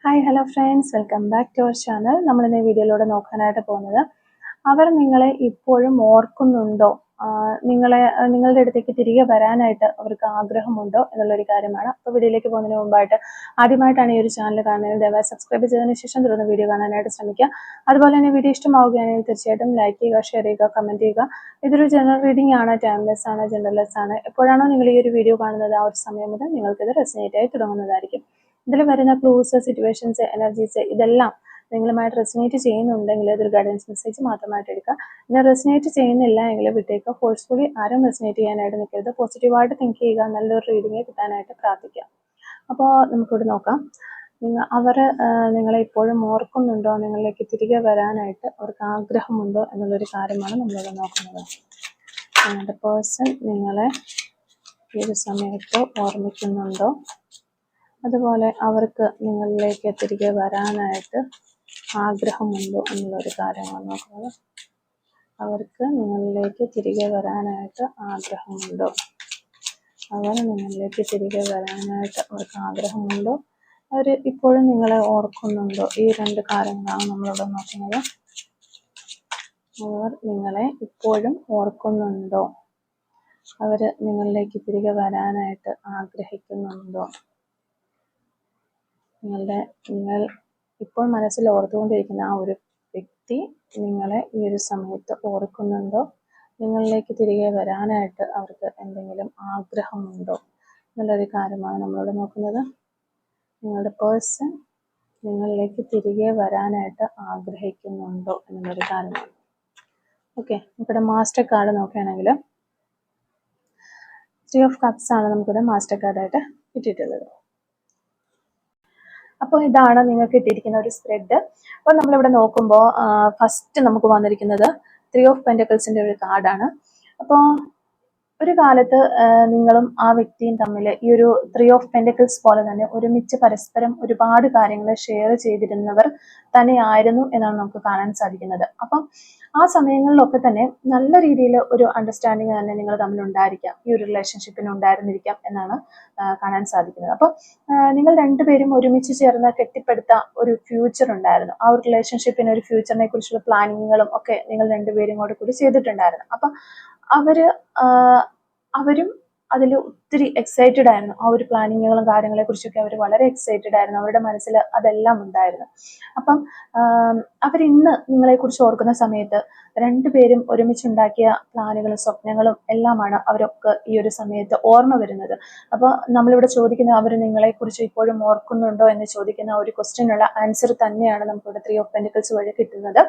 Hi hello friends, welcome back to our channel. നമ്മൾ ഇന്ന് വീഡിയോയിലൂടെ നോക്കാനായിട്ട് പോകുന്നത് അവർ നിങ്ങളെ ഇപ്പോഴും ഓർക്കുന്നുണ്ടോ, നിങ്ങളുടെ അടുത്തേക്ക് തിരികെ വരാനായിട്ട് അവർക്ക് ആഗ്രഹമുണ്ടോ എന്നുള്ളൊരു കാര്യമാണ്. അപ്പോൾ വീഡിയോയിലേക്ക് പോകുന്നതിന് മുമ്പായിട്ട് ആദ്യമായിട്ടാണ് ഈ ഒരു ചാനൽ കാണുന്നത്, ദയവായി സബ്സ്ക്രൈബ് ചെയ്തതിന് ശേഷം തുടർന്ന് വീഡിയോ കാണാനായിട്ട് ശ്രമിക്കുക. അതുപോലെ തന്നെ വീഡിയോ ഇഷ്ടമാവുകയാണെങ്കിൽ തീർച്ചയായിട്ടും ലൈക്ക് ചെയ്യുക, ഷെയർ ചെയ്യുക, കമൻറ്റ് ചെയ്യുക. ഇതൊരു ജനറൽ റീഡിംഗ് ആണ്, ടൈംലെസ് ആണ്, ജനറൽലെസ് ആണ്. എപ്പോഴാണോ നിങ്ങൾ ഈ ഒരു വീഡിയോ കാണുന്നത് ആ ഒരു സമയം മുതൽ നിങ്ങൾക്കിത് റെസനേറ്റ് ആയി തുടങ്ങുന്നതായിരിക്കും. ഇതിൽ വരുന്ന ക്ലൂസ്, സിറ്റുവേഷൻസ്, എനർജീസ് ഇതെല്ലാം നിങ്ങളുമായിട്ട് റെസനേറ്റ് ചെയ്യുന്നുണ്ടെങ്കിൽ ഇതൊരു ഗൈഡൻസ് മെസ്സേജ് മാത്രമായിട്ട് എടുക്കുക. പിന്നെ റെസനേറ്റ് ചെയ്യുന്നില്ല എങ്കിൽ വിട്ടേക്കുക. ഫോഴ്സ്ഫുള്ളി ആരും റെസനേറ്റ് ചെയ്യാനായിട്ട് നിൽക്കരുത്. പോസിറ്റീവായിട്ട് തിങ്ക് ചെയ്യുക, നല്ലൊരു റീഡിങ് കിട്ടാനായിട്ട് പ്രാർത്ഥിക്കുക. അപ്പോൾ നമുക്കിവിടെ നോക്കാം. അവർ നിങ്ങളെ ഇപ്പോഴും ഓർക്കുന്നുണ്ടോ, നിങ്ങളിലേക്ക് തിരികെ വരാനായിട്ട് അവർക്ക് ആഗ്രഹമുണ്ടോ എന്നുള്ളൊരു കാര്യമാണ് നമ്മളിവിടെ നോക്കുന്നത്. നിങ്ങളുടെ പേഴ്സൺ നിങ്ങളെ ഈ ഒരു സമയത്ത് ഓർമ്മിക്കുന്നുണ്ടോ, അതുപോലെ അവർക്ക് നിങ്ങളിലേക്ക് തിരികെ വരാനായിട്ട് ആഗ്രഹമുണ്ടോ എന്നുള്ളൊരു കാര്യമാണ് നോക്കുന്നത്. അവർക്ക് നിങ്ങളിലേക്ക് തിരികെ വരാനായിട്ട് ആഗ്രഹമുണ്ടോ, അവർ നിങ്ങളിലേക്ക് തിരികെ വരാനായിട്ട് അവർക്ക് ആഗ്രഹമുണ്ടോ, അവർ ഇപ്പോഴും നിങ്ങളെ ഓർക്കുന്നുണ്ടോ, ഈ രണ്ട് കാര്യങ്ങളാണ് നമ്മളിവിടെ നോക്കുന്നത്. അവർ നിങ്ങളെ ഇപ്പോഴും ഓർക്കുന്നുണ്ടോ, അവർ നിങ്ങളിലേക്ക് തിരികെ വരാനായിട്ട് ആഗ്രഹിക്കുന്നുണ്ടോ, നിങ്ങൾ ഇപ്പോൾ മനസ്സിൽ ഓർത്തുകൊണ്ടിരിക്കുന്ന ആ ഒരു വ്യക്തി നിങ്ങളെ ഈ ഒരു സമയത്ത് ഓർക്കുന്നുണ്ടോ, നിങ്ങളിലേക്ക് തിരികെ വരാനായിട്ട് അവർക്ക് എന്തെങ്കിലും ആഗ്രഹമുണ്ടോ എന്നുള്ളൊരു കാര്യമാണ് നമ്മളിവിടെ നോക്കുന്നത്. നിങ്ങളുടെ പേഴ്സൺ നിങ്ങളിലേക്ക് തിരികെ വരാനായിട്ട് ആഗ്രഹിക്കുന്നുണ്ടോ എന്നുള്ളൊരു കാര്യമാണ്. ഓക്കെ, നമുക്കിവിടെ മാസ്റ്റർ കാർഡ് നോക്കുകയാണെങ്കിൽ 3 ഓഫ് കപ്സ് ആണ് നമുക്കിവിടെ മാസ്റ്റർ കാർഡായിട്ട് കിട്ടിയിട്ടുള്ളത്. അപ്പോൾ ഇതാണ് നിങ്ങൾക്ക് കിട്ടിയിരിക്കുന്ന ഒരു സ്പ്രെഡ്. അപ്പോൾ നമ്മളിവിടെ നോക്കുമ്പോൾ ഫസ്റ്റ് നമുക്ക് വന്നിരിക്കുന്നത് 3 ഓഫ് പെന്റക്കിൾസിന്റെ ഒരു കാർഡാണ്. അപ്പോൾ ഒരു കാലത്ത് നിങ്ങളും ആ വ്യക്തിയും തമ്മിൽ ഈ ഒരു 3 ഓഫ് പെന്റക്കിൾസ് പോലെ തന്നെ ഒരുമിച്ച് പരസ്പരം ഒരുപാട് കാര്യങ്ങൾ ഷെയർ ചെയ്തിരുന്നവർ തന്നെയായിരുന്നു എന്നാണ് നമുക്ക് കാണാൻ സാധിക്കുന്നത്. അപ്പം ആ സമയങ്ങളിലൊക്കെ തന്നെ നല്ല രീതിയിൽ ഒരു അണ്ടർസ്റ്റാൻഡിങ് തന്നെ നിങ്ങൾ തമ്മിൽ ഉണ്ടായിരിക്കാം, ഈ ഒരു റിലേഷൻഷിപ്പിന് ഉണ്ടായിരുന്നിരിക്കാം എന്നാണ് കാണാൻ സാധിക്കുന്നത്. അപ്പം നിങ്ങൾ രണ്ടുപേരും ഒരുമിച്ച് ചേർന്ന് കെട്ടിപ്പടുത്ത ഒരു ഫ്യൂച്ചർ ഉണ്ടായിരുന്നു. ആ ഒരു റിലേഷൻഷിപ്പിന് ഒരു ഫ്യൂച്ചറിനെ കുറിച്ചുള്ള പ്ലാനിങ്ങുകളും ഒക്കെ നിങ്ങൾ രണ്ടുപേരും കൂടി ചെയ്തിട്ടുണ്ടായിരുന്നു. അപ്പം അവരും അതിൽ ഒത്തിരി എക്സൈറ്റഡ് ആയിരുന്നു. ആ ഒരു പ്ലാനിങ്ങുകളും കാര്യങ്ങളെ കുറിച്ചൊക്കെ അവർ വളരെ എക്സൈറ്റഡ് ആയിരുന്നു. അവരുടെ മനസ്സിൽ അതെല്ലാം ഉണ്ടായിരുന്നു. അപ്പം അവരിന്ന് നിങ്ങളെ കുറിച്ച് ഓർക്കുന്ന സമയത്ത് രണ്ടുപേരും ഒരുമിച്ചുണ്ടാക്കിയ പ്ലാനുകളും സ്വപ്നങ്ങളും എല്ലാമാണ് അവരൊക്കെ ഈ ഒരു സമയത്ത് ഓർമ്മ വരുന്നത്. അപ്പോൾ നമ്മളിവിടെ ചോദിക്കുന്ന അവർ നിങ്ങളെ കുറിച്ച് ഇപ്പോഴും ഓർക്കുന്നുണ്ടോ എന്ന് ചോദിക്കുന്ന ഒരു ക്വസ്റ്റ്യനുള്ള ആൻസർ തന്നെയാണ് നമുക്കിവിടെ 3 ഓഫ് പെന്റക്കിൾസ് വഴി കിട്ടുന്നത്.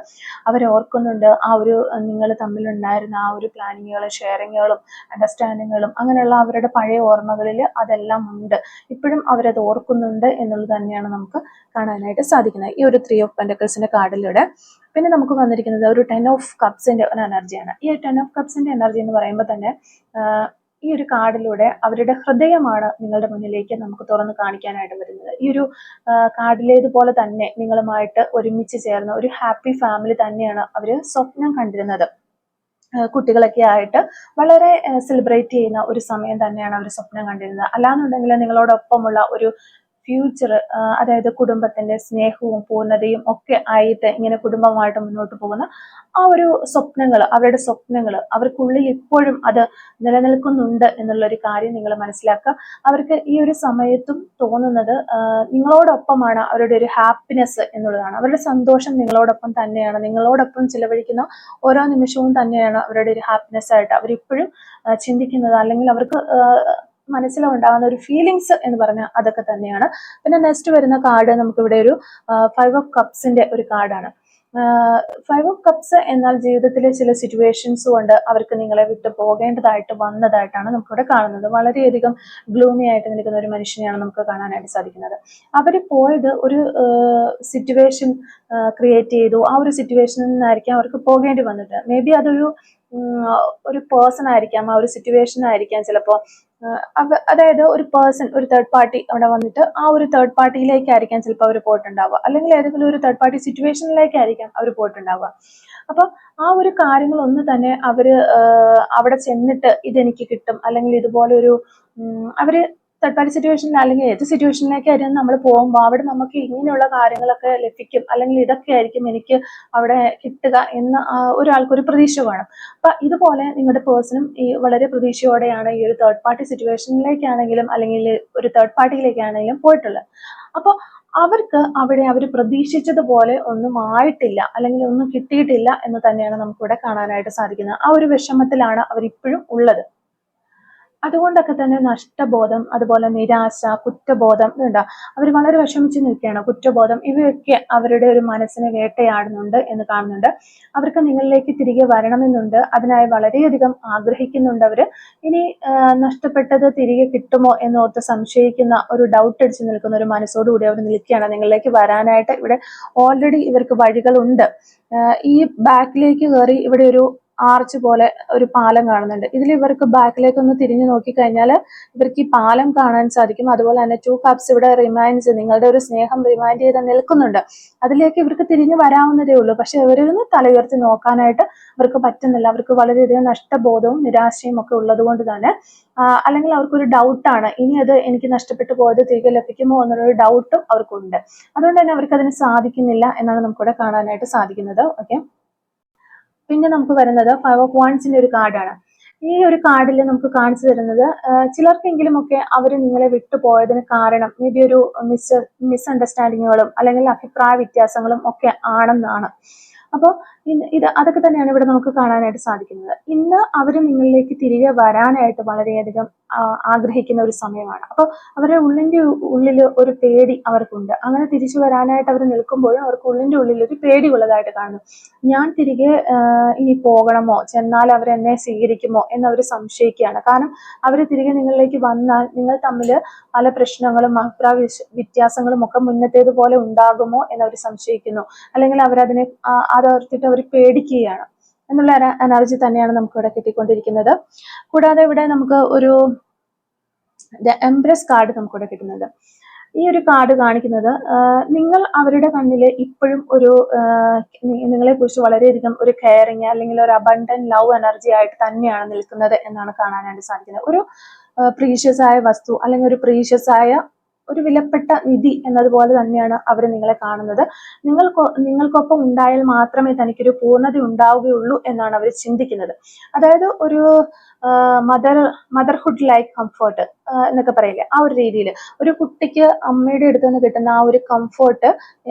അവർ ഓർക്കുന്നുണ്ട്. ആ ഒരു നിങ്ങൾ തമ്മിലുണ്ടായിരുന്ന ആ ഒരു പ്ലാനിങ്ങുകളും ഷെയറിങ്ങുകളും അണ്ടർസ്റ്റാൻഡിങ്ങുകളും അങ്ങനെയുള്ള അവരുടെ പഴയ ഓർമ്മകളിൽ അതെല്ലാം ഉണ്ട്. ഇപ്പോഴും അവരത് ഓർക്കുന്നുണ്ട് എന്നുള്ളത് തന്നെയാണ് നമുക്ക് കാണാനായിട്ട് സാധിക്കുന്നത് ഈ ഒരു 3 ഓഫ് പെന്റക്കിൾസിന്റെ കാർഡിലൂടെ. പിന്നെ നമുക്ക് വന്നിരിക്കുന്നത് ഒരു 10 ഓഫ് കപ്സിന്റെ ഒരു എനർജിയാണ്. ഈ 10 ഓഫ് കപ്സിന്റെ എനർജി എന്ന് പറയുമ്പോൾ തന്നെ ഈ ഒരു കാർഡിലൂടെ അവരുടെ ഹൃദയമാണ് നിങ്ങളുടെ മുന്നിലേക്ക് നമുക്ക് തുറന്ന് കാണിക്കാനായിട്ട് വരുന്നത്. ഈ ഒരു കാർഡിലേതുപോലെ തന്നെ നിങ്ങളുമായിട്ട് ഒരുമിച്ച് ചേർന്ന ഒരു ഹാപ്പി ഫാമിലി തന്നെയാണ് അവർ സ്വപ്നം കണ്ടിരുന്നത്. കുട്ടികളൊക്കെ ആയിട്ട് വളരെ സെലിബ്രേറ്റ് ചെയ്യുന്ന ഒരു സമയം തന്നെയാണ് അവർ സ്വപ്നം കണ്ടിരുന്നത്. അല്ലാന്നുണ്ടെങ്കിൽ നിങ്ങളോടൊപ്പമുള്ള ഒരു ഫ്യൂച്ചർ, അതായത് കുടുംബത്തിന്റെ സ്നേഹവും പൂർണ്ണതയും ഒക്കെ ആയിട്ട് ഇങ്ങനെ കുടുംബമായിട്ട് മുന്നോട്ട് പോകുന്ന ആ ഒരു സ്വപ്നങ്ങൾ, അവരുടെ സ്വപ്നങ്ങൾ അവർക്കുള്ളിൽ ഇപ്പോഴും അത് നിലനിൽക്കുന്നുണ്ട് എന്നുള്ളൊരു കാര്യം നിങ്ങൾ മനസ്സിലാക്കുക. അവർക്ക് ഈ ഒരു സമയത്തും തോന്നുന്നത് നിങ്ങളോടൊപ്പമാണ് അവരുടെ ഒരു ഹാപ്പിനെസ് എന്നുള്ളതാണ്. അവരുടെ സന്തോഷം നിങ്ങളോടൊപ്പം തന്നെയാണ്, നിങ്ങളോടൊപ്പം ചിലവഴിക്കുന്ന ഓരോ നിമിഷവും തന്നെയാണ് അവരുടെ ഒരു ഹാപ്പിനെസ് ആയിട്ട് അവരിപ്പോഴും ചിന്തിക്കുന്നത്. അല്ലെങ്കിൽ അവർക്ക് മനസ്സിലുണ്ടാകുന്ന ഒരു ഫീലിങ്സ് എന്ന് പറഞ്ഞാൽ അതൊക്കെ തന്നെയാണ്. പിന്നെ നെക്സ്റ്റ് വരുന്ന കാർഡ് നമുക്കിവിടെ ഒരു 5 ഓഫ് കപ്സിന്റെ ഒരു കാർഡാണ്. 5 ഓഫ് കപ്സ് എന്നാൽ ജീവിതത്തിലെ ചില സിറ്റുവേഷൻസ് കൊണ്ട് അവർക്ക് നിങ്ങളെ വിട്ട് പോകേണ്ടതായിട്ട് വന്നതായിട്ടാണ് നമുക്കിവിടെ കാണുന്നത്. വളരെയധികം ഗ്ലൂമി ആയിട്ട് നിൽക്കുന്ന ഒരു മനുഷ്യനെയാണ് നമുക്ക് കാണാനായിട്ട് സാധിക്കുന്നത്. അവർ പോയത് ഒരു സിറ്റുവേഷൻ ക്രിയേറ്റ് ചെയ്തു. ആ ഒരു സിറ്റുവേഷനിൽ നിന്നായിരിക്കാം അവർക്ക് പോകേണ്ടി വന്നത്. മേ ബി അതൊരു പേഴ്സൺ ആയിരിക്കാം, ആ ഒരു സിറ്റുവേഷൻ ആയിരിക്കാം ചിലപ്പോൾ. അതായത് ഒരു പേഴ്സൺ, ഒരു തേർഡ് പാർട്ടി അവിടെ വന്നിട്ട് ആ ഒരു തേർഡ് പാർട്ടിയിലേക്കായിരിക്കാം ചിലപ്പോൾ അവർ പോയിട്ടുണ്ടാവുക, അല്ലെങ്കിൽ ഏതെങ്കിലും ഒരു തേർഡ് പാർട്ടി സിറ്റുവേഷനിലേക്കായിരിക്കാം അവർ പോയിട്ടുണ്ടാവുക. അപ്പൊ ആ ഒരു കാര്യങ്ങളൊന്നും തന്നെ അവര് അവിടെ ചെന്നിട്ട് ഇതെനിക്ക് കിട്ടും, അല്ലെങ്കിൽ ഇതുപോലെ ഒരു അവര് തേർഡ് പാർട്ടി സിറ്റുവേഷനിൽ അല്ലെങ്കിൽ ഏത് സിറ്റുവേഷനിലേക്കായിരുന്നു നമ്മൾ പോകുമ്പോൾ അവിടെ നമുക്ക് ഇങ്ങനെയുള്ള കാര്യങ്ങളൊക്കെ ലഭിക്കും, അല്ലെങ്കിൽ ഇതൊക്കെ ആയിരിക്കും എനിക്ക് അവിടെ കിട്ടുക എന്ന ഒരാൾക്കൊരു പ്രതീക്ഷ വേണം. അപ്പൊ ഇതുപോലെ നിങ്ങളുടെ പേഴ്സണും ഈ വളരെ പ്രതീക്ഷയോടെയാണ് ഈ ഒരു തേർഡ് പാർട്ടി സിറ്റുവേഷനിലേക്കാണെങ്കിലും അല്ലെങ്കിൽ ഒരു തേർഡ് പാർട്ടിയിലേക്കാണെങ്കിലും പോയിട്ടുള്ളത്. അപ്പോൾ അവർക്ക് അവിടെ അവർ പ്രതീക്ഷിച്ചതുപോലെ ഒന്നും ആയിട്ടില്ല, അല്ലെങ്കിൽ ഒന്നും കിട്ടിയിട്ടില്ല എന്ന് തന്നെയാണ് നമുക്കിവിടെ കാണാനായിട്ട് സാധിക്കുന്നത്. ആ ഒരു വിഷമത്തിലാണ് അവരിപ്പോഴും ഉള്ളത്. അതുകൊണ്ടൊക്കെ തന്നെ നഷ്ടബോധം, അതുപോലെ നിരാശ, കുറ്റബോധം ഇതുണ്ടാ, അവർ വളരെ വിഷമിച്ച് നിൽക്കുകയാണ്. കുറ്റബോധം ഇവയൊക്കെ അവരുടെ ഒരു മനസ്സിനെ വേട്ടയാടുന്നുണ്ട് എന്ന് കാണുന്നുണ്ട്. അവർക്ക് നിങ്ങളിലേക്ക് തിരികെ വരണമെന്നുണ്ട്, അതിനായി വളരെയധികം ആഗ്രഹിക്കുന്നുണ്ട് അവർ. ഇനി നഷ്ടപ്പെട്ടത് തിരികെ കിട്ടുമോ എന്നോർത്ത് സംശയിക്കുന്ന ഒരു ഡൗട്ട് അടിച്ചു നിൽക്കുന്ന ഒരു മനസ്സോടുകൂടി അവർ നിൽക്കുകയാണ്. നിങ്ങളിലേക്ക് വരാനായിട്ട് ഇവിടെ ഓൾറെഡി ഇവർക്ക് വഴികളുണ്ട്. ഈ ബാക്കിലേക്ക് കയറി ഇവിടെ ഒരു ആർച്ച് പോലെ ഒരു പാലം കാണുന്നുണ്ട്. ഇതിൽ ഇവർക്ക് ബാക്കിലേക്ക് ഒന്ന് തിരിഞ്ഞു നോക്കിക്കഴിഞ്ഞാൽ ഇവർക്ക് ഈ പാലം കാണാൻ സാധിക്കും. അതുപോലെ തന്നെ 2 കപ്സ് ഇവിടെ റിമൈൻഡ്സ്, നിങ്ങളുടെ ഒരു സ്നേഹം റിമൈൻഡ് ചെയ്ത് നിൽക്കുന്നുണ്ട്. അതിലേക്ക് ഇവർക്ക് തിരിഞ്ഞു വരാവുന്നതേ ഉള്ളൂ. പക്ഷെ ഇവരൊന്ന് തലയുയർത്തി നോക്കാനായിട്ട് അവർക്ക് പറ്റുന്നില്ല. അവർക്ക് വളരെയധികം നഷ്ടബോധവും നിരാശയും ഒക്കെ ഉള്ളത് കൊണ്ട് തന്നെ അല്ലെങ്കിൽ അവർക്കൊരു ഡൗട്ടാണ്, ഇനി അത് എനിക്ക് നഷ്ടപ്പെട്ടു പോയത് തിരികെ ലഭിക്കുമോ എന്നുള്ളൊരു ഡൗട്ടും അവർക്കുണ്ട്. അതുകൊണ്ട് തന്നെ അവർക്ക് അതിന് സാധിക്കുന്നില്ല എന്നാണ് നമുക്കിവിടെ കാണാനായിട്ട് സാധിക്കുന്നത്. ഓക്കെ, പിന്നെ നമുക്ക് വരുന്നത് 5 ഓഫ് വാൻഡ്സിന്റെ ഒരു കാർഡാണ്. ഈ ഒരു കാർഡിൽ നമുക്ക് കാണിച്ചു തരുന്നത് ചിലർക്കെങ്കിലും ഒക്കെ അവർ നിങ്ങളെ വിട്ടുപോയതിന് കാരണം മേ ബി ഒരു മിസ്അണ്ടർസ്റ്റാൻഡിങ്ങുകളും അല്ലെങ്കിൽ അഭിപ്രായ വ്യത്യാസങ്ങളും ഒക്കെ ആണെന്നാണ്. അപ്പോൾ അതൊക്കെ തന്നെയാണ് ഇവിടെ നമുക്ക് കാണാനായിട്ട് സാധിക്കുന്നത്. ഇന്ന് അവർ നിങ്ങളിലേക്ക് തിരികെ വരാനായിട്ട് വളരെയധികം ആഗ്രഹിക്കുന്ന ഒരു സമയമാണ്. അപ്പോൾ അവരുടെ ഉള്ളിൽ ഒരു പേടി അവർക്കുണ്ട്. അങ്ങനെ തിരിച്ചു വരാനായിട്ട് അവർ നിൽക്കുമ്പോഴും അവർക്ക് ഉള്ളിന്റെ ഉള്ളിൽ ഒരു പേടി ഉള്ളതായിട്ട് കാണുന്നു. ഞാൻ തിരികെ ഇനി പോകണമോ, ചെന്നാൽ അവരെന്നെ സ്വീകരിക്കുമോ എന്നവർ സംശയിക്കുകയാണ്. കാരണം അവർ തിരികെ നിങ്ങളിലേക്ക് വന്നാൽ നിങ്ങൾ തമ്മിൽ പല പ്രശ്നങ്ങളും അഭിപ്രായ വ്യത്യാസങ്ങളും ഒക്കെ മുന്നത്തേതുപോലെ ഉണ്ടാകുമോ എന്നവർ സംശയിക്കുന്നു. അല്ലെങ്കിൽ അവരതിനെ അതോർത്തിട്ട് അവർ പേടിക്കുകയാണ് എന്നുള്ള എനർജി തന്നെയാണ് നമുക്ക് ഇവിടെ കിട്ടിക്കൊണ്ടിരിക്കുന്നത്. കൂടാതെ ഇവിടെ നമുക്ക് ഒരു എംപ്രസ് കാർഡ് നമുക്കിവിടെ കിട്ടുന്നുണ്ട്. ഈ ഒരു കാർഡ് കാണിക്കുന്നത് നിങ്ങൾ അവരുടെ കണ്ണിൽ ഇപ്പോഴും ഒരു നിങ്ങളെ കുറിച്ച് വളരെയധികം ഒരു കെയറിങ് അല്ലെങ്കിൽ ഒരു അബണ്ടന്റ് ലവ് എനർജി ആയിട്ട് തന്നെയാണ് നിൽക്കുന്നത് എന്നാണ് കാണാനായിട്ട് സാധിക്കുന്നത്. ഒരു പ്രീഷ്യസ് ആയ വസ്തു അല്ലെങ്കിൽ ഒരു പ്രീഷ്യസ് ആയ ഒരു വിലപ്പെട്ട നിധി എന്നതുപോലെ തന്നെയാണ് അവർ നിങ്ങളെ കാണുന്നത്. നിങ്ങൾക്കൊപ്പം ഉണ്ടായാൽ മാത്രമേ തനിക്കൊരു പൂർണ്ണത ഉണ്ടാവുകയുള്ളൂ എന്നാണ് അവർ ചിന്തിക്കുന്നത്. അതായത് ഒരു മദർഹുഡ് ലൈക്ക് കംഫർട്ട് എന്നൊക്കെ പറയില്ലേ, ആ ഒരു രീതിയിൽ ഒരു കുട്ടിക്ക് അമ്മയുടെ അടുത്ത് നിന്ന് കിട്ടുന്ന ആ ഒരു കംഫർട്ട്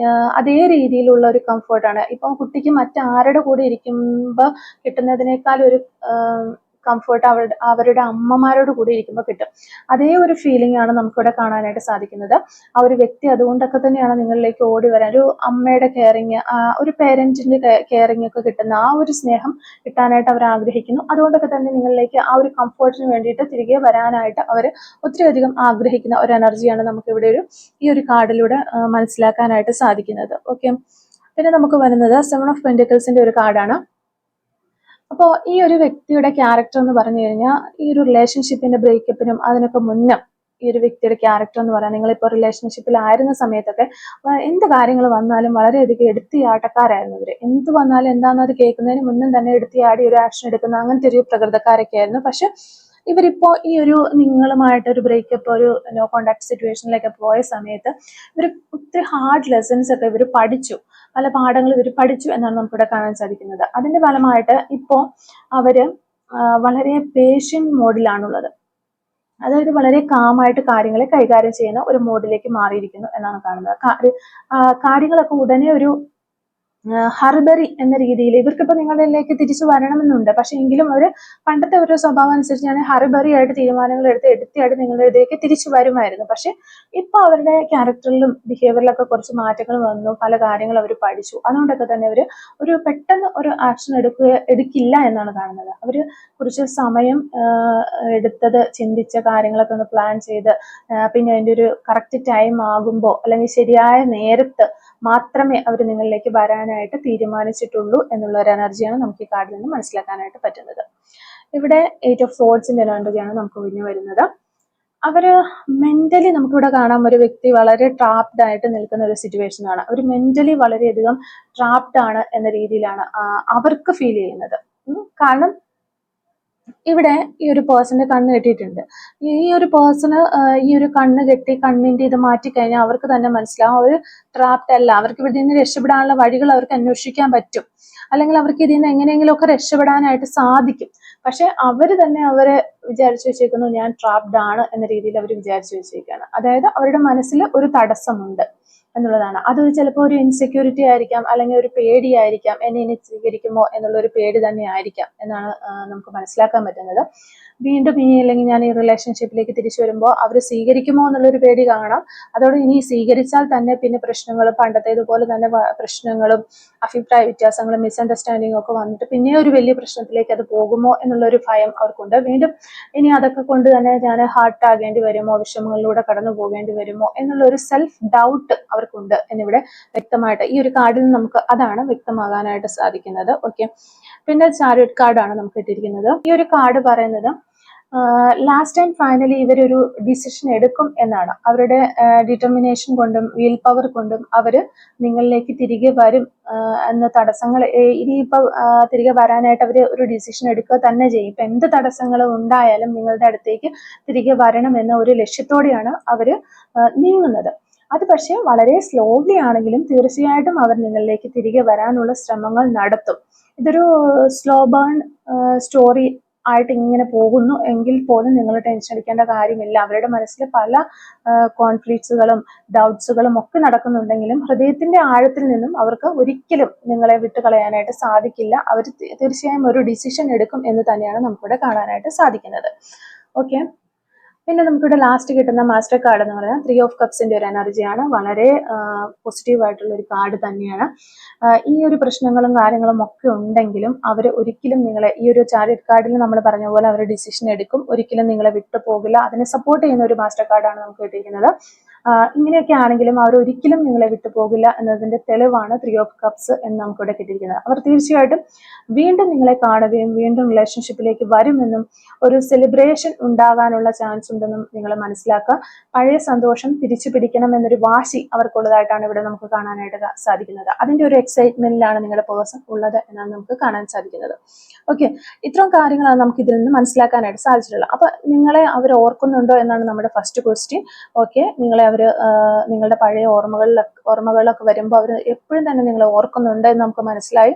അതേ രീതിയിലുള്ള ഒരു കംഫർട്ടാണ് ഇപ്പം കുട്ടിക്ക് മറ്റാരുടെ കൂടെ ഇരിക്കുമ്പോൾ കിട്ടുന്നതിനേക്കാൾ ഒരു കംഫർട്ട് അവരുടെ അമ്മമാരോട് കൂടി ഇരിക്കുമ്പോൾ കിട്ടും. അതേ ഒരു ഫീലിംഗ് ആണ് നമുക്കിവിടെ കാണാനായിട്ട് സാധിക്കുന്നത്. ആ ഒരു വ്യക്തി അതുകൊണ്ടൊക്കെ തന്നെയാണ് നിങ്ങളിലേക്ക് ഓടി വരാൻ, ഒരു അമ്മയുടെ കെയറിങ്, ഒരു പേരന്റിന്റെ കെയറിങ് ഒക്കെ കിട്ടുന്ന ആ ഒരു സ്നേഹം കിട്ടാനായിട്ട് അവർ ആഗ്രഹിക്കുന്നു. അതുകൊണ്ടൊക്കെ തന്നെ നിങ്ങളിലേക്ക് ആ ഒരു കംഫർട്ടിന് വേണ്ടിയിട്ട് തിരികെ വരാനായിട്ട് അവർ ഒത്തിരി അധികം ആഗ്രഹിക്കുന്ന ഒരു എനർജിയാണ് നമുക്ക് ഇവിടെ ഈ ഒരു കാർഡിലൂടെ മനസ്സിലാക്കാനായിട്ട് സാധിക്കുന്നത്. ഓക്കെ, പിന്നെ നമുക്ക് വരുന്നത് 7 ഓഫ് പെന്റിക്കിൾസിന്റെ ഒരു കാർഡാണ്. അപ്പോൾ ഈ ഒരു വ്യക്തിയുടെ ക്യാരക്ടർ എന്ന് പറഞ്ഞു കഴിഞ്ഞാൽ ഈ ഒരു റിലേഷൻഷിപ്പിന്റെ ബ്രേക്കപ്പിനും അതിനൊക്കെ മുന്നേ ഈ ഒരു വ്യക്തിയുടെ ക്യാരക്ടർ എന്ന് പറയാൻ, നിങ്ങളിപ്പോൾ റിലേഷൻഷിപ്പിലായിരുന്ന സമയത്തൊക്കെ എന്ത് കാര്യങ്ങൾ വന്നാലും വളരെയധികം എടുത്തിയാട്ടക്കാരായിരുന്നു ഇവര്. എന്ത് വന്നാലും എന്താണെന്ന് അത് കേൾക്കുന്നതിന് മുന്നേ തന്നെ എടുത്തിയാടി ഒരു ആക്ഷൻ എടുക്കുന്ന അങ്ങനത്തെ ഒരു പ്രകൃതക്കാരൊക്കെ ആയിരുന്നു. പക്ഷെ ഇവരിപ്പോ ഈ ഒരു നിങ്ങളുമായിട്ട് ഒരു ബ്രേക്കപ്പ്, ഒരു നോ കോണ്ടാക്ട് സിറ്റുവേഷനിലൊക്കെ പോയ സമയത്ത് ഇവർ ഒത്തിരി ഹാർഡ് ലെസൺസ് ഒക്കെ ഇവർ പഠിച്ചു, പല പാഠങ്ങൾ ഇവർ പഠിച്ചു എന്നാണ് നമുക്കിവിടെ കാണാൻ സാധിക്കുന്നത്. അതിന്റെ ഫലമായിട്ട് ഇപ്പോ അവര് വളരെ പേഷ്യന്റ് മോഡിലാണുള്ളത്. അതായത് വളരെ കാമായിട്ട് കാര്യങ്ങളെ കൈകാര്യം ചെയ്യുന്ന ഒരു മോഡിലേക്ക് മാറിയിരിക്കുന്നു എന്നാണ് കാണുന്നത്. കാര്യങ്ങളൊക്കെ ഉടനെ ഒരു ഹർബറി എന്ന രീതിയിൽ ഇവർക്കിപ്പോൾ നിങ്ങളിലേക്ക് തിരിച്ചു വരണമെന്നുണ്ട്. പക്ഷെ എങ്കിലും അവർ പണ്ടത്തെ ഒരു സ്വഭാവം അനുസരിച്ച് ഞാൻ ഹർബറി ആയിട്ട് തീരുമാനങ്ങൾ എടുത്തിയായിട്ട് നിങ്ങളുടെ ഇതിലേക്ക് തിരിച്ചു വരുമായിരുന്നു. പക്ഷെ ഇപ്പൊ അവരുടെ ക്യാരക്ടറിലും ബിഹേവിയറിലൊക്കെ കുറച്ച് മാറ്റങ്ങൾ വന്നു, പല കാര്യങ്ങൾ അവർ പഠിച്ചു. അതുകൊണ്ടൊക്കെ തന്നെ അവർ ഒരു പെട്ടെന്ന് ഒരു ആക്ഷൻ എടുക്കില്ല എന്നാണ് കാണുന്നത്. അവർ കുറച്ച് സമയം എടുത്തത് ചിന്തിച്ച കാര്യങ്ങളൊക്കെ ഒന്ന് പ്ലാൻ ചെയ്ത് പിന്നെ അതിൻ്റെ ഒരു കറക്റ്റ് ടൈം ആകുമ്പോൾ അല്ലെങ്കിൽ ശരിയായ നേരത്ത് മാത്രമേ അവർ നിങ്ങളിലേക്ക് വരാനായിട്ട് തീരുമാനിച്ചിട്ടുള്ളൂ എന്നുള്ള ഒരു എനർജിയാണ് നമുക്ക് ഈ കാർഡിൽ നിന്ന് മനസ്സിലാക്കാനായിട്ട് പറ്റുന്നത്. ഇവിടെ 8 ഓഫ് സോർഡ്സിന്റെ എനർജിയാണ് നമുക്ക് പിന്നെ വരുന്നത്. അവര് മെന്റലി നമുക്കിവിടെ കാണാം ഒരു വ്യക്തി വളരെ ട്രാപ്ഡ് ആയിട്ട് നിൽക്കുന്ന ഒരു സിറ്റുവേഷൻ ആണ്. അവർ മെന്റലി വളരെയധികം ട്രാപ്ഡ് ആണ് എന്ന രീതിയിലാണ് അവർക്ക് ഫീൽ ചെയ്യുന്നത്. കാരണം ഇവിടെ ഈ ഒരു പേഴ്സന്റെ കണ്ണ് കെട്ടിയിട്ടുണ്ട്. ഈ ഒരു പേഴ്സണ് ഈ ഒരു കണ്ണ് കെട്ടി കണ്ണിന്റെ ഇത് മാറ്റിക്കഴിഞ്ഞാൽ അവർക്ക് തന്നെ മനസ്സിലാവും അവർ ട്രാപ്ഡ് അല്ല. അവർക്ക് ഇതിൽ നിന്ന് രക്ഷപ്പെടാനുള്ള വഴികൾ അവർക്ക് അന്വേഷിക്കാൻ പറ്റും, അല്ലെങ്കിൽ അവർക്ക് ഇതിൽ നിന്ന് എങ്ങനെയെങ്കിലും ഒക്കെ രക്ഷപ്പെടാനായിട്ട് സാധിക്കും. പക്ഷെ അവര് തന്നെ അവരെ വിചാരിച്ചു വെച്ചേക്കുന്നു ഞാൻ ട്രാപ്ഡ് ആണ് എന്ന രീതിയിൽ അവർ വിചാരിച്ചു വെച്ചേക്കാണ്. അതായത് അവരുടെ മനസ്സിൽ ഒരു തടസ്സമുണ്ട് എന്നുള്ളതാണ്. അത് ചിലപ്പോൾ ഒരു ഇൻസെക്യൂരിറ്റി ആയിരിക്കാം, അല്ലെങ്കിൽ ഒരു പേടിയായിരിക്കാം, എന്നെ ഇനി സ്വീകരിക്കുമോ എന്നുള്ള ഒരു പേടി തന്നെ ആയിരിക്കാം എന്നാണ് നമുക്ക് മനസ്സിലാക്കാൻ പറ്റുന്നത്. വീണ്ടും ഇനി അല്ലെങ്കിൽ ഞാൻ ഈ റിലേഷൻഷിപ്പിലേക്ക് തിരിച്ചു വരുമ്പോൾ അവർ സ്വീകരിക്കുമോ എന്നുള്ളൊരു പേടി കാണാം. അതോടെ ഇനി സ്വീകരിച്ചാൽ തന്നെ പിന്നെ പ്രശ്നങ്ങളും പണ്ടത്തേതുപോലെ തന്നെ പ്രശ്നങ്ങളും അഭിപ്രായ വ്യത്യാസങ്ങളും മിസ്അണ്ടർസ്റ്റാൻഡിങ്ങും ഒക്കെ വന്നിട്ട് പിന്നെ ഒരു വലിയ പ്രശ്നത്തിലേക്ക് അത് പോകുമോ എന്നുള്ളൊരു ഭയം അവർക്കുണ്ട്. വീണ്ടും ഇനി അതൊക്കെ കൊണ്ട് തന്നെ ഞാൻ ഹാർട്ട് ആകേണ്ടി വരുമോ, വിഷമങ്ങളിലൂടെ കടന്നു പോകേണ്ടി വരുമോ എന്നുള്ള ഒരു സെൽഫ് ഡൗട്ട് അവർക്കുണ്ട് എന്നിവിടെ വ്യക്തമായിട്ട് ഈ ഒരു കാർഡിൽ നിന്ന് നമുക്ക് അതാണ് വ്യക്തമാകാനായിട്ട് സാധിക്കുന്നത്. ഓക്കെ, പിന്നെ ചാരിയറ്റ് കാർഡാണ് നമുക്ക് ഇട്ടിരിക്കുന്നത്. ഈ ഒരു കാർഡ് പറയുന്നത് ലാസ്റ്റ് ആൻഡ് ഫൈനലി ഇവരൊരു ഡിസിഷൻ എടുക്കും എന്നാണ്. അവരുടെ ഡിറ്റർമിനേഷൻ കൊണ്ടും വിൽ പവർ കൊണ്ടും അവര് നിങ്ങളിലേക്ക് തിരികെ വരും എന്ന തടസ്സങ്ങൾ ഇനിയിപ്പോ തിരികെ വരാനായിട്ട് അവര് ഒരു ഡിസിഷൻ എടുക്കുക തന്നെ ചെയ്യും. ഇപ്പൊ എന്ത് തടസ്സങ്ങൾ ഉണ്ടായാലും നിങ്ങളുടെ അടുത്തേക്ക് തിരികെ വരണം എന്ന ഒരു ലക്ഷ്യത്തോടെയാണ് അവര് നീങ്ങുന്നത്. അത് പക്ഷെ വളരെ സ്ലോലി ആണെങ്കിലും തീർച്ചയായിട്ടും അവർ നിങ്ങളിലേക്ക് തിരികെ വരാനുള്ള ശ്രമങ്ങൾ നടത്തും. ഇതൊരു സ്ലോ ബേൺ സ്റ്റോറി ആയിട്ട് ഇങ്ങനെ പോകുന്നു എങ്കിൽ പോലും നിങ്ങൾ ടെൻഷൻ അടിക്കേണ്ട കാര്യമില്ല. അവരുടെ മനസ്സിൽ പല കോൺഫ്ലിക്ട്സുകളും ഡൗട്ട്സുകളും ഒക്കെ നടക്കുന്നുണ്ടെങ്കിലും ഹൃദയത്തിന്റെ ആഴത്തിൽ നിന്നും അവർക്ക് ഒരിക്കലും നിങ്ങളെ വിട്ടുകളയാനായിട്ട് സാധിക്കില്ല. അവർ തീർച്ചയായും ഒരു ഡിസിഷൻ എടുക്കും എന്ന് തന്നെയാണ് നമുക്കിവിടെ കാണാനായിട്ട് സാധിക്കുന്നത്. ഓക്കെ, പിന്നെ നമുക്കിവിടെ ലാസ്റ്റ് കിട്ടുന്ന മാസ്റ്റർ കാർഡ് എന്ന് പറയുന്നത് 3 ഓഫ് കപ്സിന്റെ ഒരു എനർജിയാണ്. വളരെ പോസിറ്റീവ് ആയിട്ടുള്ള ഒരു കാർഡ് തന്നെയാണ്. ഈ ഒരു പ്രശ്നങ്ങളും കാര്യങ്ങളും ഒക്കെ ഉണ്ടെങ്കിലും അവർ ഒരിക്കലും നിങ്ങളെ ഈ ഒരു ചാരിയറ്റ് കാർഡിൽ നമ്മൾ പറഞ്ഞ പോലെ അവർ ഡിസിഷൻ എടുക്കും, ഒരിക്കലും നിങ്ങളെ വിട്ടു പോകില്ല. അതിനെ സപ്പോർട്ട് ചെയ്യുന്ന ഒരു മാസ്റ്റർ കാർഡാണ് നമുക്ക് കിട്ടിയിരിക്കുന്നത്. ഇങ്ങനെയൊക്കെ ആണെങ്കിലും അവർ ഒരിക്കലും നിങ്ങളെ വിട്ടു പോകില്ല എന്നതിന്റെ തെളിവാണ് 3 ഓഫ് കപ്സ് എന്ന് നമുക്കിവിടെ കിട്ടിയിരിക്കുന്നത്. അവർ തീർച്ചയായിട്ടും വീണ്ടും നിങ്ങളെ കാണുകയും വീണ്ടും റിലേഷൻഷിപ്പിലേക്ക് വരുമെന്നും ഒരു സെലിബ്രേഷൻ ഉണ്ടാകാനുള്ള ചാൻസ് ഉണ്ടെന്നും നിങ്ങൾ മനസ്സിലാക്കുക. പഴയ സന്തോഷം തിരിച്ചു പിടിക്കണം എന്നൊരു വാശി അവർക്കുള്ളതായിട്ടാണ് ഇവിടെ നമുക്ക് കാണാനായിട്ട് സാധിക്കുന്നത്. അതിന്റെ ഒരു എക്സൈറ്റ്മെന്റിലാണ് നിങ്ങളുടെ പേഴ്സൺ ഉള്ളത് എന്നാണ് നമുക്ക് കാണാൻ സാധിക്കുന്നത്. ഓക്കെ, ഇത്രയും കാര്യങ്ങളാണ് നമുക്ക് ഇതിൽ നിന്ന് മനസ്സിലാക്കാനായിട്ട് സാധിച്ചിട്ടുള്ളത്. അപ്പൊ നിങ്ങളെ അവർ ഓർക്കുന്നുണ്ടോ എന്നാണ് നമ്മുടെ ഫസ്റ്റ് ക്വസ്റ്റ്യൻ. ഓക്കെ, നിങ്ങളെ അവർ നിങ്ങളുടെ പഴയ ഓർമ്മകളിലൊക്കെ വരുമ്പോൾ അവർ എപ്പോഴും തന്നെ നിങ്ങളെ ഓർക്കുന്നുണ്ട് എന്ന് നമുക്ക് മനസ്സിലായി.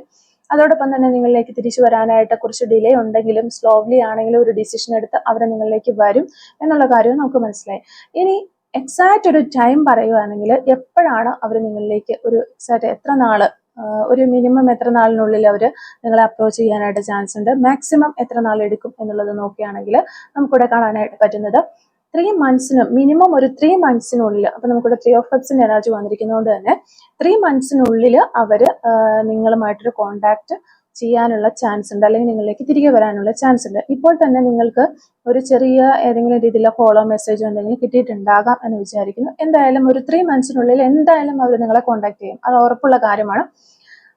അതോടൊപ്പം തന്നെ നിങ്ങളിലേക്ക് തിരിച്ചു വരാനായിട്ട് കുറച്ച് ഡിലേ ഉണ്ടെങ്കിലും സ്ലോലി ആണെങ്കിലും ഒരു ഡിസിഷൻ എടുത്ത് അവർ നിങ്ങളിലേക്ക് വരും എന്നുള്ള കാര്യവും നമുക്ക് മനസ്സിലായി. ഇനി എക്സാക്റ്റ് ഒരു ടൈം പറയുകയാണെങ്കിൽ എപ്പോഴാണ് അവർ നിങ്ങളിലേക്ക് ഒരു എക്സാക്റ്റ് എത്ര നാള്, ഒരു മിനിമം എത്ര നാളിനുള്ളിൽ അവർ നിങ്ങളെ അപ്രോച്ച് ചെയ്യാനായിട്ട് ചാൻസ് ഉണ്ട്, മാക്സിമം എത്ര നാൾ എടുക്കും എന്നുള്ളത് നോക്കുകയാണെങ്കിൽ നമുക്കിവിടെ കാണാനായിട്ട് പറ്റുന്നത് 3 മന്ത്സിനും മിനിമം ഒരു 3 മന്ത്സിനുള്ളിൽ. അപ്പൊ നമുക്കിവിടെ 3 ഓഫ് കപ്സിന്റെ എനർജി വന്നിരിക്കുന്നതുകൊണ്ട് തന്നെ 3 മന്ത്സിനുള്ളിൽ അവര് നിങ്ങളുമായിട്ടൊരു കോണ്ടാക്ട് ചെയ്യാനുള്ള ചാൻസ് ഉണ്ട്, അല്ലെങ്കിൽ നിങ്ങളിലേക്ക് തിരികെ വരാനുള്ള ചാൻസ് ഉണ്ട്. ഇപ്പോൾ തന്നെ നിങ്ങൾക്ക് ഒരു ചെറിയ ഏതെങ്കിലും രീതിയിലുള്ള കോളോ മെസ്സേജോ എന്തെങ്കിലും കിട്ടിയിട്ടുണ്ടാകാം എന്ന് വിചാരിക്കുന്നു. എന്തായാലും ഒരു 3 മന്ത്സിനുള്ളിൽ എന്തായാലും അവർ നിങ്ങളെ കോണ്ടാക്ട് ചെയ്യും, അത് ഉറപ്പുള്ള കാര്യമാണ്.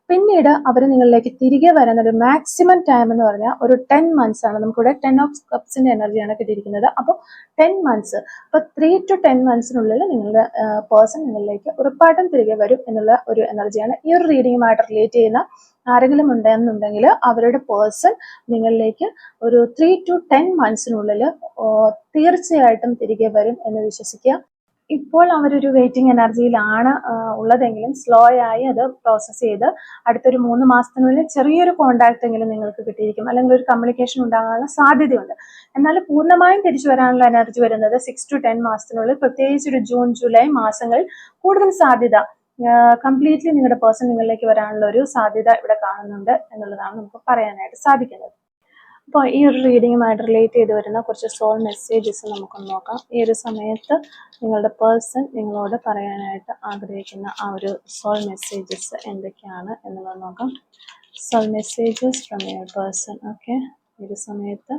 പിന്നീട് അവർ നിങ്ങളിലേക്ക് തിരികെ വരുന്ന ഒരു മാക്സിമം ടൈം എന്ന് പറഞ്ഞാൽ ഒരു 10 മന്ത്സ് ആണ്. നമുക്കിവിടെ 10 ഓഫ് കപ്സിന്റെ എനർജിയാണ് കിട്ടിയിരിക്കുന്നത്. അപ്പോൾ 10 മന്ത്സ്, അപ്പോൾ 3 to 10 മന്ത്സിനുള്ളിൽ നിങ്ങളുടെ പേഴ്സൺ നിങ്ങളിലേക്ക് ഉറപ്പായിട്ടും തിരികെ വരും എന്നുള്ള ഒരു എനർജിയാണ്. ഈ ഒരു റീഡിങ്ങുമായിട്ട് റിലേറ്റ് ചെയ്യുന്ന ആരെങ്കിലും ഉണ്ടെന്നുണ്ടെങ്കിൽ അവരുടെ പേഴ്സൺ നിങ്ങളിലേക്ക് ഒരു 3 to 10 മന്ത്സിനുള്ളിൽ തീർച്ചയായിട്ടും തിരികെ വരും എന്ന് വിശ്വസിക്കുക. ഇപ്പോൾ അവരൊരു വെയിറ്റിംഗ് എനർജിയിലാണ് ഉള്ളതെങ്കിലും സ്ലോ ആയി അത് പ്രോസസ്സ് ചെയ്ത് അടുത്തൊരു 3 മാസത്തിനുള്ളിൽ ചെറിയൊരു കോണ്ടാക്ട് എങ്കിലും നിങ്ങൾക്ക് കിട്ടിയിരിക്കും, അല്ലെങ്കിൽ ഒരു കമ്മ്യൂണിക്കേഷൻ ഉണ്ടാകാനുള്ള സാധ്യതയുണ്ട്. എന്നാൽ പൂർണ്ണമായും തിരിച്ചു വരാനുള്ള എനർജി വരുന്നത് 6 to 10 മാസത്തിനുള്ളിൽ, പ്രത്യേകിച്ച് ഒരു ജൂൺ ജൂലൈ മാസങ്ങളിൽ കൂടുതൽ സാധ്യത കംപ്ലീറ്റ്ലി നിങ്ങളുടെ പേഴ്സൺ നിങ്ങളിലേക്ക് വരാനുള്ള ഒരു സാധ്യത ഇവിടെ കാണുന്നുണ്ട് എന്നുള്ളതാണ് നമുക്ക് പറയാനായിട്ട് സാധിക്കുന്നത്. അപ്പോൾ ഈ ഒരു റീഡിങ്ങുമായിട്ട് റിലേറ്റ് ചെയ്ത് വരുന്ന കുറച്ച് സോൾ മെസ്സേജസ് നമുക്കൊന്ന് നോക്കാം. ഈ ഒരു സമയത്ത് നിങ്ങളുടെ പേഴ്സൺ നിങ്ങളോട് പറയാനായിട്ട് ആഗ്രഹിക്കുന്ന ആ ഒരു സോൾ മെസ്സേജസ് എന്തൊക്കെയാണ് എന്നുള്ളത് നോക്കാം. Soul messages from your person. Okay, ഈ ഒരു സമയത്ത്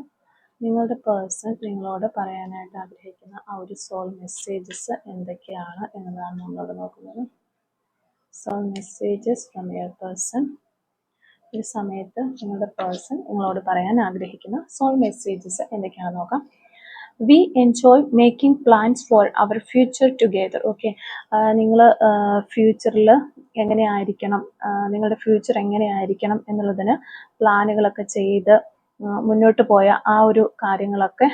നിങ്ങളുടെ പേഴ്സൺ നിങ്ങളോട് പറയാനായിട്ട് ആഗ്രഹിക്കുന്ന ആ ഒരു സോൾ മെസ്സേജസ് എന്തൊക്കെയാണ് എന്നുള്ളതാണ് നമ്മളോട് നോക്കുന്നത്. Soul messages from your person. ഈ സമയത്ത് നിങ്ങളുടെ പേഴ്സൺ നിങ്ങളോട് പറയാൻ ആഗ്രഹിക്കുന്ന സോൾ മെസ്സേജസ് എന്തൊക്കെയാണെന്ന് നോക്കാം. We enjoy making plans for our future together. Okay, നിങ്ങൾ ഫ്യൂച്ചറിൽ എങ്ങനെയായിരിക്കണം, നിങ്ങളുടെ ഫ്യൂച്ചർ എങ്ങനെയായിരിക്കണം എന്നുള്ളതിന് പ്ലാനുകളൊക്കെ ചെയ്ത് മുന്നോട്ട് പോയ ആ ഒരു കാര്യങ്ങളൊക്കെ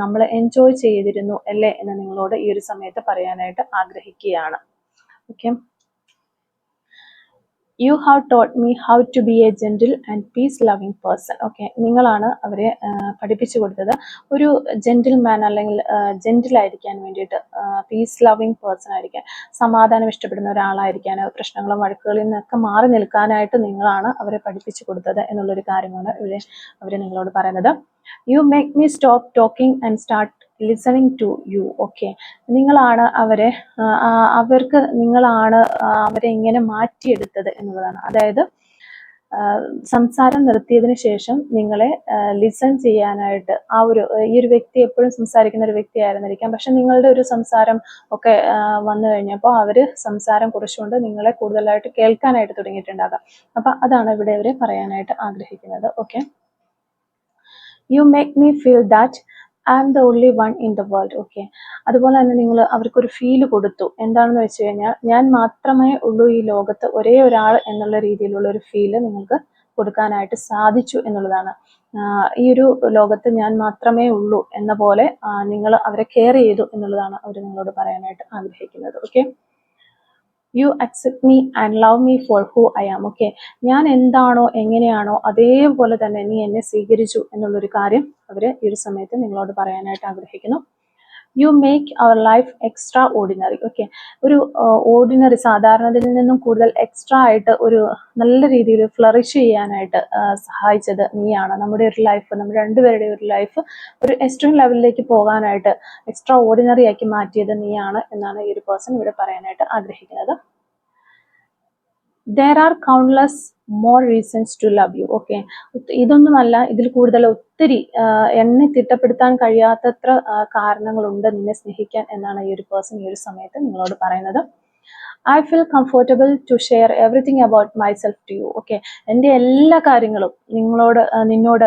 നമ്മൾ എൻജോയ് ചെയ്തിരുന്നു അല്ലേ എന്ന് നിങ്ങളോട് ഈ ഒരു സമയത്ത് പറയാനായിട്ട് ആഗ്രഹിക്കുകയാണ്. Okay, you have taught me how to be a gentle and peace loving person. Okay, നിങ്ങളാണ് അവരെ പഠിപ്പിച്ചു കൊടുത്തത് ഒരു ജെന്റിൽമാൻ അല്ലെങ്കിൽ ജെന്റിലായിരിക്കാൻ വേണ്ടിയിട്ട്, പീസ് ലവിങ് പേഴ്സൺ ആയിരിക്കാൻ, സമാധാനം ഇഷ്ടപ്പെടുന്ന ഒരാളായിരിക്കാൻ, പ്രശ്നങ്ങളും വഴക്കുകളിൽ നിന്നൊക്കെ മാറി നിൽക്കാനായിട്ട് നിങ്ങളാണ് അവരെ പഠിപ്പിച്ചു കൊടുത്തത് എന്നുള്ളൊരു കാര്യമാണ് അവർ നിങ്ങളോട് പറയുന്നത്. You make me stop talking and start listening to you. Okay, നിങ്ങളാണ് നിങ്ങളാണ് അവരെ ഇങ്ങനെ മാറ്റിയെടുത്തത് എന്നുള്ളതാണ്. അതായത് സംസാരം നിർത്തിയതിനു ശേഷം നിങ്ങളെ ലിസൺ ചെയ്യാനായിട്ട് ഈ ഒരു വ്യക്തി എപ്പോഴും സംസാരിക്കുന്ന ഒരു വ്യക്തി ആയിരുന്നിരിക്കാം, പക്ഷെ നിങ്ങളുടെ ഒരു സംസാരം ഒക്കെ വന്നു കഴിഞ്ഞപ്പോൾ അവര് സംസാരം കുറച്ചുകൊണ്ട് നിങ്ങളെ കൂടുതലായിട്ട് കേൾക്കാനായിട്ട് തുടങ്ങിയിട്ടുണ്ടാകാം. അപ്പൊ അതാണ് ഇവിടെ അവര് പറയാനായിട്ട് ആഗ്രഹിക്കുന്നത്. Okay, you make me feel that I am the only one in the world. Okay, അതുപോലെ തന്നെ നിങ്ങൾ അവർക്കൊരു ഫീല് കൊടുത്തു. എന്താണെന്ന് വെച്ച് കഴിഞ്ഞാൽ ഞാൻ മാത്രമേ ഉള്ളൂ ഈ ലോകത്ത്, ഒരേ ഒരാൾ എന്നുള്ള രീതിയിലുള്ള ഒരു ഫീല് നിങ്ങൾക്ക് കൊടുക്കാനായിട്ട് സാധിച്ചു എന്നുള്ളതാണ്. ഈ ഒരു ലോകത്ത് ഞാൻ മാത്രമേ ഉള്ളൂ എന്ന പോലെ നിങ്ങൾ അവരെ കെയർ ചെയ്തു എന്നുള്ളതാണ് അവർ നിങ്ങളോട് പറയാനായിട്ട് ആഗ്രഹിക്കുന്നത്. Okay, you accept me and love me for who I am. Okay, ഞാൻ എന്താണോ എങ്ങനെയാണോ അതേപോലെ തന്നെ നീ എന്നെ സ്വീകരിച്ചു എന്നുള്ളൊരു കാര്യം അവർ ഈ ഒരു സമയത്ത് നിങ്ങളോട് പറയാനായിട്ട് ആഗ്രഹിക്കുന്നു. You make our life extraordinary. Okay, ഒരു ഓർഡിനറി, സാധാരണയിൽ നിന്നും കൂടുതൽ എക്സ്ട്രാ ആയിട്ട് ഒരു നല്ല രീതിയിൽ ഫ്ലറിഷ് ചെയ്യാനായിട്ട് സഹായിച്ചത് നീയാണ്. നമ്മുടെ ഒരു ലൈഫ്, നമ്മുടെ രണ്ടുപേരുടെ ഒരു ലൈഫ് ഒരു എക്സ്ട്രീം ലെവലിലേക്ക് പോകാനായിട്ട് എക്സ്ട്രാ ഓർഡിനറി ആക്കി മാറ്റിയത് നീയാണ് എന്നാണ് ഈ ഒരു പേഴ്സൺ ഇവിടെ പറയാനായിട്ട് ആഗ്രഹിക്കുന്നത്. there are countless more reasons to love you. Okay, ഇതൊന്നുമല്ല, ഇതിൽ കൂടുതൽ ഒത്തിരി എണ്ണി തിട്ടപ്പെടുത്താൻ കഴിയാത്തത്ര കാരണങ്ങളുണ്ട് നിന്നെ സ്നേഹിക്കാൻ എന്നാണ് ഈ ഒരു പേഴ്സൺ ഈ ഒരു സമയത്ത് നിങ്ങളോട് പറയുന്നത്. I feel comfortable to share everything about myself to you. Okay, എൻ്റെ എല്ലാ കാര്യങ്ങളും നിന്നോട്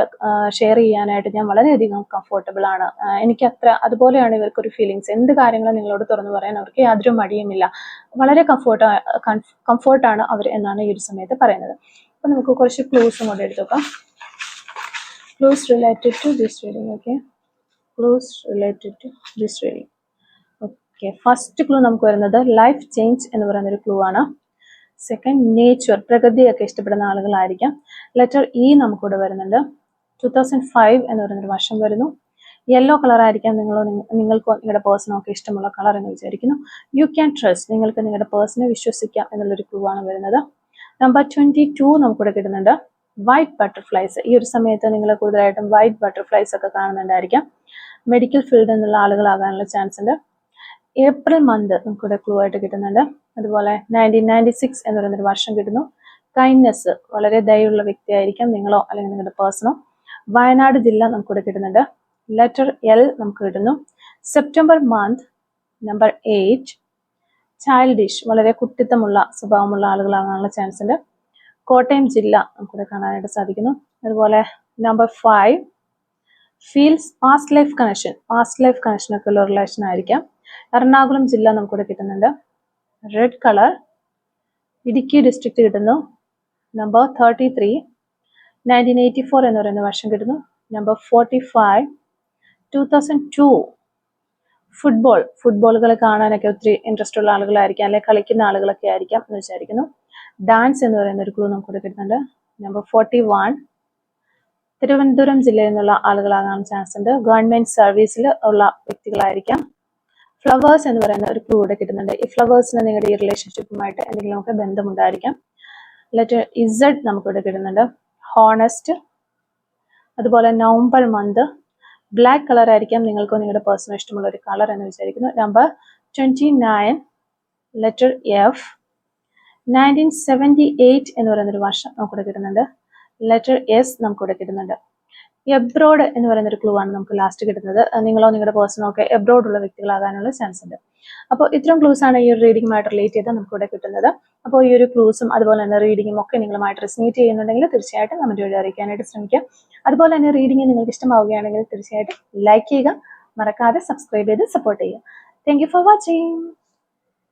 ഷെയർ ചെയ്യാനായിട്ട് ഞാൻ വളരെയധികം കംഫർട്ടബിൾ ആണ്. എനിക്ക് അതുപോലെയാണ് ഇവർക്കൊരു ഫീലിങ്സ്. എന്ത് കാര്യങ്ങളും നിങ്ങളോട് തുറന്നു പറയാൻ അവർക്ക് യാതൊരു മടിയുമില്ല. വളരെ കംഫർട്ടാണ് അവർ എന്നാണ് ഈ ഒരു സമയത്ത് പറയുന്നത്. അപ്പൊ നമുക്ക് കുറച്ച് ക്ലൂസും കൂടെ എടുത്തു നോക്കാം. Clues related to this reading. Okay, clues related to this reading. Okay, first clue നമുക്ക് വരുന്നത് ലൈഫ് ചേഞ്ച് എന്ന് പറയുന്ന ഒരു ക്ലൂ ആണ്. സെക്കൻഡ്, നേച്ചർ, പ്രകൃതിയൊക്കെ ഇഷ്ടപ്പെടുന്ന ആളുകളായിരിക്കാം. ലെറ്റർ ഇ നമുക്കിവിടെ വരുന്നുണ്ട്. 2005 എന്ന് പറയുന്നൊരു വർഷം വരുന്നു. യെല്ലോ കളർ ആയിരിക്കാം നിങ്ങൾക്കോ നിങ്ങളുടെ പേഴ്സണോ ഒക്കെ ഇഷ്ടമുള്ള കളർ എന്ന് വിചാരിക്കുന്നു. യു ക്യാൻ ട്രസ്റ്റ്, നിങ്ങൾക്ക് നിങ്ങളുടെ പേഴ്സണെ വിശ്വസിക്കാം എന്നുള്ളൊരു ക്ലൂ ആണ് വരുന്നത്. നമ്പർ 22 നമുക്കിവിടെ കിട്ടുന്നുണ്ട്. White butterflies. ഈ ഒരു സമയത്ത് നിങ്ങൾ കൂടുതലായിട്ടും വൈറ്റ് ബട്ടർഫ്ലൈസ് ഒക്കെ കാണുന്നുണ്ടായിരിക്കാം. മെഡിക്കൽ ഫീൽഡിൽ നിന്നുള്ള ആളുകളാകാനുള്ള ചാൻസ് ഉണ്ട്. ഏപ്രിൽ മന്ത് നമുക്കിവിടെ ക്ലൂ ആയിട്ട് കിട്ടുന്നുണ്ട്. അതുപോലെ 1996 എന്ന് പറയുന്നൊരു വർഷം കിട്ടുന്നു. കൈൻഡ്നെസ്, വളരെ ദയുള്ള വ്യക്തിയായിരിക്കാം നിങ്ങളോ അല്ലെങ്കിൽ നിങ്ങളുടെ പേഴ്സണോ. വയനാട് ജില്ല നമുക്കിവിടെ കിട്ടുന്നുണ്ട്. ലെറ്റർ എൽ നമുക്ക് കിട്ടുന്നു. September month, number 8. ചൈൽഡിഷ്, വളരെ കുട്ടിത്തമുള്ള സ്വഭാവമുള്ള ആളുകളാകാനുള്ള ചാൻസ് ഉണ്ട്. കോട്ടയം ജില്ല നമുക്കിവിടെ കാണാനായിട്ട് സാധിക്കുന്നു. അതുപോലെ number 5, feels past life connection ഒക്കെ ഉള്ള റിലേഷൻ ആയിരിക്കാം. എറണാകുളം ജില്ല നമുക്കിവിടെ കിട്ടുന്നുണ്ട്. Red colour. ഇടുക്കി ഡിസ്ട്രിക്ട് കിട്ടുന്നു. നമ്പർ 33. 1984 എന്ന് പറയുന്ന വർഷം കിട്ടുന്നു. നമ്പർ 45. 2002. ഫുട്ബോളുകൾ കാണാനൊക്കെ ഒത്തിരി ഇൻട്രസ്റ്റ് ഉള്ള ആളുകളായിരിക്കാം, അല്ലെങ്കിൽ കളിക്കുന്ന ആളുകളൊക്കെ ആയിരിക്കാം എന്ന് വിചാരിക്കുന്നു. ഡാൻസ് എന്ന് പറയുന്ന ഒരു ക്ലൂ നമുക്കിവിടെ കിട്ടുന്നുണ്ട്. നമ്പർ 41. തിരുവനന്തപുരം ജില്ലയിൽ നിന്നുള്ള ആളുകളാകാൻ ചാൻസ് ഉണ്ട്. ഗവൺമെന്റ് സർവീസിൽ ഉള്ള വ്യക്തികളായിരിക്കാം. ഫ്ലവേഴ്സ് എന്ന് പറയുന്ന ഒരു ക്ലൂ ഇവിടെ കിട്ടുന്നുണ്ട്. ഈ ഫ്ലവേഴ്സിന് നിങ്ങളുടെ ഈ റിലേഷൻഷിപ്പുമായിട്ട് എന്തെങ്കിലുമൊക്കെ ബന്ധമുണ്ടായിരിക്കാം. ലെറ്റർ ഇസഡ് നമുക്കിവിടെ കിട്ടുന്നുണ്ട്. ഹോണസ്റ്റ്. അതുപോലെ നവംബർ മന്ത്. ബ്ലാക്ക് കളർ ആയിരിക്കാം നിങ്ങൾക്കോ നിങ്ങളുടെ പേഴ്സണൽ ഇഷ്ടമുള്ള ഒരു കളർ എന്ന് വിചാരിക്കുന്നു. നമ്പർ 29. Letter F. 1978 എന്ന് പറയുന്നൊരു വർഷം നമുക്കിവിടെ കിട്ടുന്നുണ്ട്. ലെറ്റർ എസ് നമുക്കിവിടെ കിട്ടുന്നുണ്ട്. എബ്രോഡ് എന്ന് പറയുന്ന ഒരു ക്ലൂ ആണ് നമുക്ക് ലാസ്റ്റ് കിട്ടുന്നത്. നിങ്ങളോ നിങ്ങളുടെ പേഴ്സണോ ഒക്കെ എബ്രോഡ് ഉള്ള വ്യക്തികളാകാനുള്ള ചാൻസ് ഉണ്ട്. അപ്പോൾ ഇത്തരം ക്ലൂസ് ആണ് ഈ ഒരു റീഡിങ്ങുമായിട്ട് റിലേറ്റ് ചെയ്ത് നമുക്കിവിടെ കിട്ടുന്നത്. അപ്പോൾ ഈ ഒരു ക്ലൂസും അതുപോലെ തന്നെ റീഡിങ്ങും ഒക്കെ നിങ്ങളുമായിട്ട് റെസനേറ്റ് ചെയ്യുന്നുണ്ടെങ്കിൽ തീർച്ചയായിട്ടും കമന്റ് വഴി അറിയിക്കാനായിട്ട് ശ്രമിക്കാം. അതുപോലെ തന്നെ റീഡിങ് നിങ്ങൾക്ക് ഇഷ്ടമാവുകയാണെങ്കിൽ തീർച്ചയായിട്ടും ലൈക്ക് ചെയ്യുക, മറക്കാതെ സബ്സ്ക്രൈബ് ചെയ്ത് സപ്പോർട്ട് ചെയ്യുക. Thank you for watching.